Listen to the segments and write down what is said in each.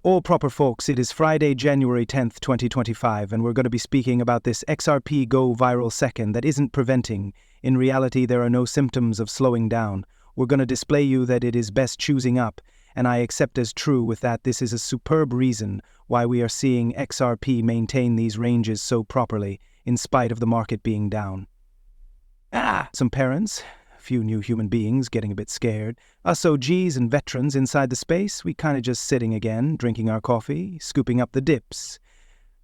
All proper folks, it is Friday, January 10th, 2025, and we're going to be speaking about this XRP go viral second that isn't preventing. In reality, there are no symptoms of slowing down. We're going to display you that it is best choosing up, and I accept as true with that this is a superb reason why we are seeing XRP maintain these ranges so properly, in spite of the market being down. Some parents, a few new human beings getting a bit scared. Us OGs and veterans inside the space, we kinda just sitting again, drinking our coffee, scooping up the dips.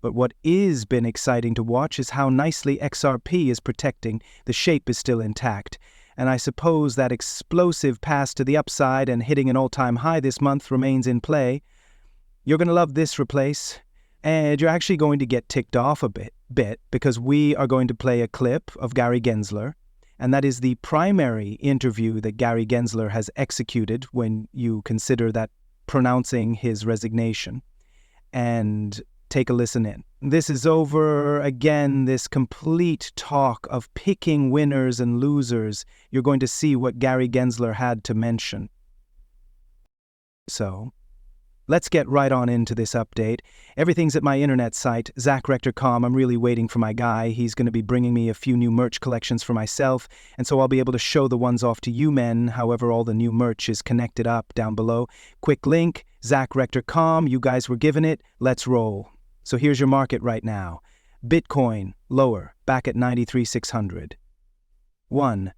But what is been exciting to watch is how nicely XRP is protecting. The shape is still intact, and I suppose that explosive pass to the upside and hitting an all-time high this month remains in play. You're gonna love this replace, and you're actually going to get ticked off a bit because we are going to play a clip of Gary Gensler, and that is the primary interview that Gary Gensler has executed when you consider that pronouncing his resignation. And take a listen in. This is over, again, this complete talk of picking winners and losers. You're going to see what Gary Gensler had to mention. So, let's get right on into this update. Everything's at my internet site, zachrector.com. I'm really waiting for my guy. He's going to be bringing me a few new merch collections for myself, and so I'll be able to show the ones off to you men. However, all the new merch is connected up down below. Quick link, zachrector.com. You guys were given it. Let's roll. So here's your market right now. Bitcoin, lower, back at 93,600. 1.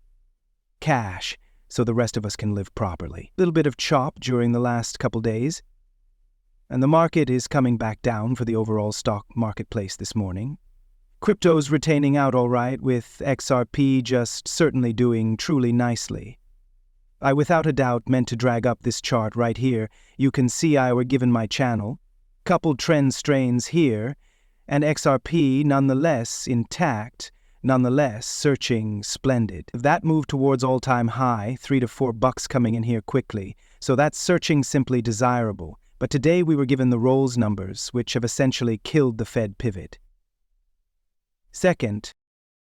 Cash, so the rest of us can live properly. Little bit of chop during the last couple days. And the market is coming back down for the overall stock marketplace this morning. Crypto's retaining out all right, with XRP just certainly doing truly nicely. I without a doubt meant to drag up this chart right here. You can see I were given my channel. Couple trend strains here, and XRP nonetheless intact, nonetheless searching splendid. That move towards all-time high, $3 to $4 coming in here quickly, so that's searching simply desirable. But today we were given the Rolls numbers, which have essentially killed the Fed pivot. Second,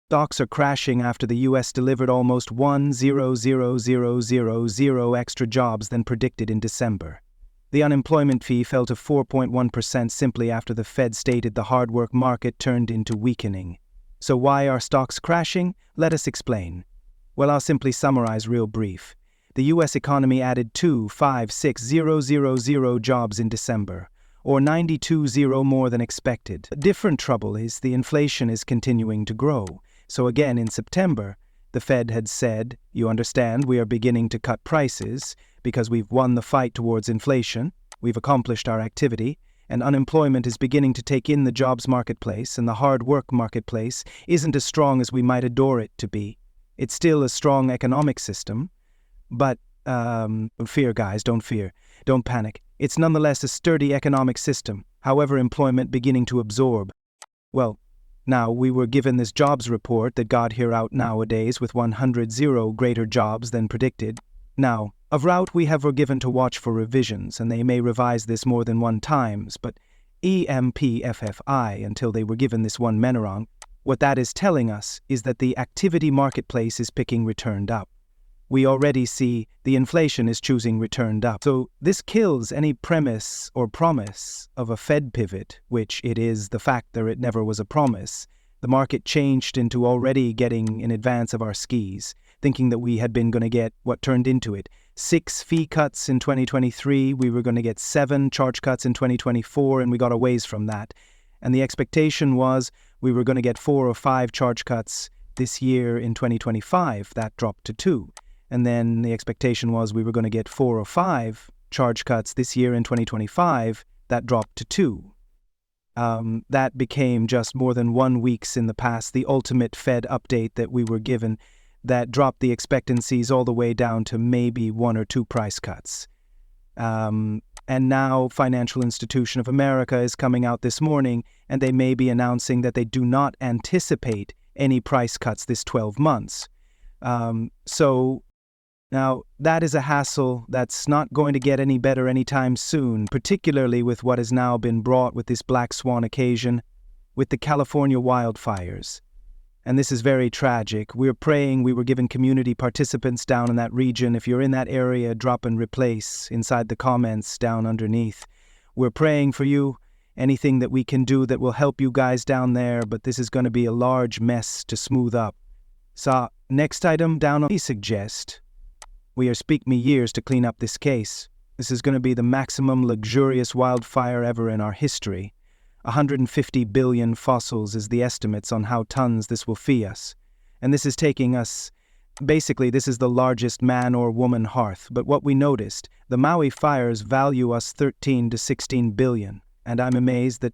stocks are crashing after the US delivered almost 1,000,000 extra jobs than predicted in December. The unemployment fee fell to 4.1% simply after the Fed stated the hard work market turned into weakening. So why are stocks crashing? Let us explain. Well, I'll simply summarize real brief. The U.S. economy added 256,000 jobs in December, or 92,000 more than expected. A different trouble is the inflation is continuing to grow. So again, in September, the Fed had said, you understand, we are beginning to cut prices because we've won the fight towards inflation, we've accomplished our activity, and unemployment is beginning to take in the jobs marketplace, and the hard work marketplace isn't as strong as we might adore it to be. It's still a strong economic system, but, fear guys, don't fear, don't panic. It's nonetheless a sturdy economic system, however employment beginning to absorb. Well, now we were given this jobs report that got here out nowadays with 100,000 greater jobs than predicted. Now, of route we were given to watch for revisions, and they may revise this more than one times, but EMPFFI until they were given this one Menarong. What that is telling us is that the activity marketplace is picking returned up. We already see the inflation is choosing returned up. So this kills any premise or promise of a Fed pivot, which it is the fact that it never was a promise. The market changed into already getting in advance of our skis, thinking that we had been going to get what turned into it. 6 fee cuts in 2023, we were going to get 7 charge cuts in 2024, and we got a ways from that. And the expectation was we were going to get 4 or 5 charge cuts this year in 2025. That dropped to 2. And then the expectation was we were going to get 4 or 5 charge cuts this year in 2025. That dropped to 2. That became just more than 1 weeks in the past, the ultimate Fed update that we were given that dropped the expectancies all the way down to maybe 1 or 2 price cuts. And now Financial Institution of America is coming out this morning, and they may be announcing that they do not anticipate any price cuts this 12 months. Now, that is a hassle that's not going to get any better anytime soon, particularly with what has now been brought with this black swan occasion, with the California wildfires. And this is very tragic. We're praying, we were given community participants down in that region. If you're in that area, drop and replace inside the comments down underneath. We're praying for you. Anything that we can do that will help you guys down there, but this is going to be a large mess to smooth up. So, next item down on, we suggest we are speak me years to clean up this case. This is going to be the maximum luxurious wildfire ever in our history. 150 billion fossils is the estimates on how tons this will fee us. And this is taking us, basically this is the largest man or woman hearth, but what we noticed, the Maui fires value us 13 to 16 billion. And I'm amazed that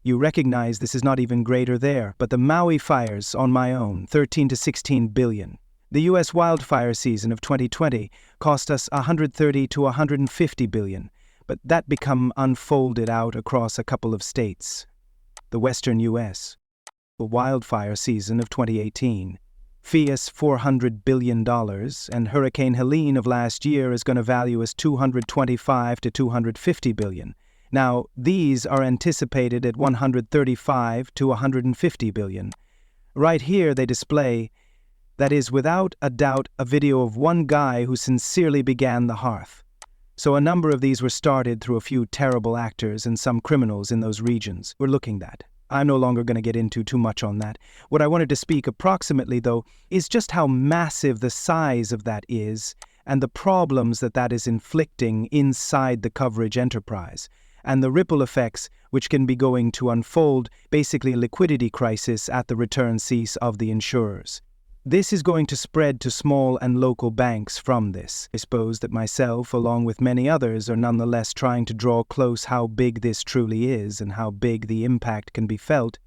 you recognize this is not even greater there, but the Maui fires on my own, 13 to 16 billion. The US wildfire season of 2020 cost us 130 to 150 billion, but that become unfolded out across a couple of states. The western US, the wildfire season of 2018, fee us $400 billion, and Hurricane Helene of last year is going to value us 225 to 250 billion. Now, these are anticipated at 135 to 150 billion. Right here they display, that is without a doubt, a video of one guy who sincerely began the hearth. So a number of these were started through a few terrible actors and some criminals in those regions. We're looking at. I'm no longer going to get into too much on that. What I wanted to speak approximately, though, is just how massive the size of that is and the problems that that is inflicting inside the coverage enterprise, and the ripple effects which can be going to unfold, basically a liquidity crisis at the return cease of the insurers. This is going to spread to small and local banks from this. I suppose that myself, along with many others, are nonetheless trying to draw close how big this truly is and how big the impact can be felt,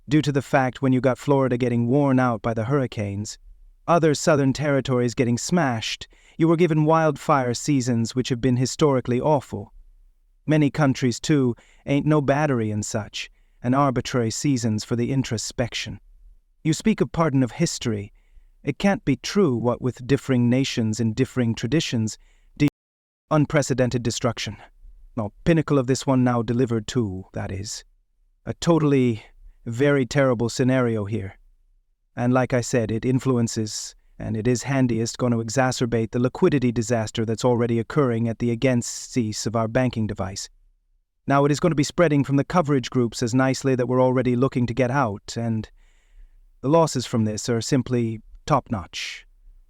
due to the fact when you got Florida getting worn out by the hurricanes, other southern territories getting smashed, you were given wildfire seasons which have been historically awful. Many countries, too, ain't no battery and such, and arbitrary seasons for the introspection. You speak of pardon of history. It can't be true what with differing nations and differing traditions, unprecedented destruction. Well, pinnacle of this one now delivered too, that is. A totally very terrible scenario here. And like I said, it influences, and it is handiest going to exacerbate the liquidity disaster that's already occurring at the against cease of our banking device. Now it is going to be spreading from the coverage groups as nicely that we're already looking to get out, and the losses from this are simply top-notch.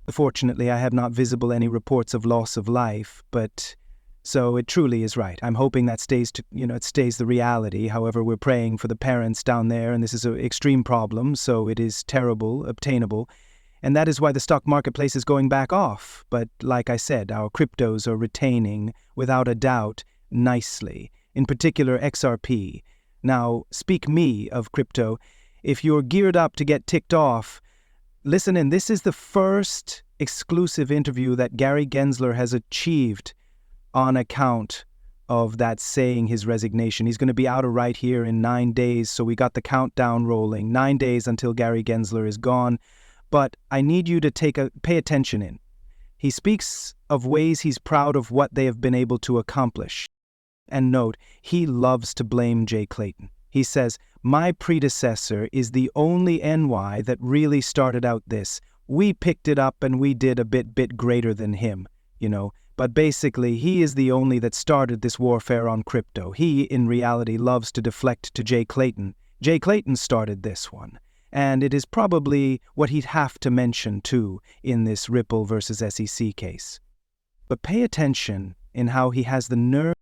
Fortunately, I have not visible any reports of loss of life, but so it truly is right. I'm hoping that stays the reality. However, we're praying for the parents down there, and this is an extreme problem, so it is terrible, obtainable, and that is why the stock marketplace is going back off. But like I said, our cryptos are retaining, without a doubt, nicely, in particular XRP. Now, speak me of crypto. If you're geared up to get ticked off, listen in. This is the first exclusive interview that Gary Gensler has achieved on account of that saying his resignation. He's going to be out of right here in 9 days, so we got the countdown rolling. 9 days until Gary Gensler is gone. But I need you to pay attention in. He speaks of ways he's proud of what they have been able to accomplish. And note, he loves to blame Jay Clayton. He says, my predecessor is the only NY that really started out this. We picked it up and we did a bit greater than him, But basically, he is the only that started this warfare on crypto. He, in reality, loves to deflect to Jay Clayton. Jay Clayton started this one. And it is probably what he'd have to mention, too, in this Ripple versus SEC case. But pay attention in how he has the nerve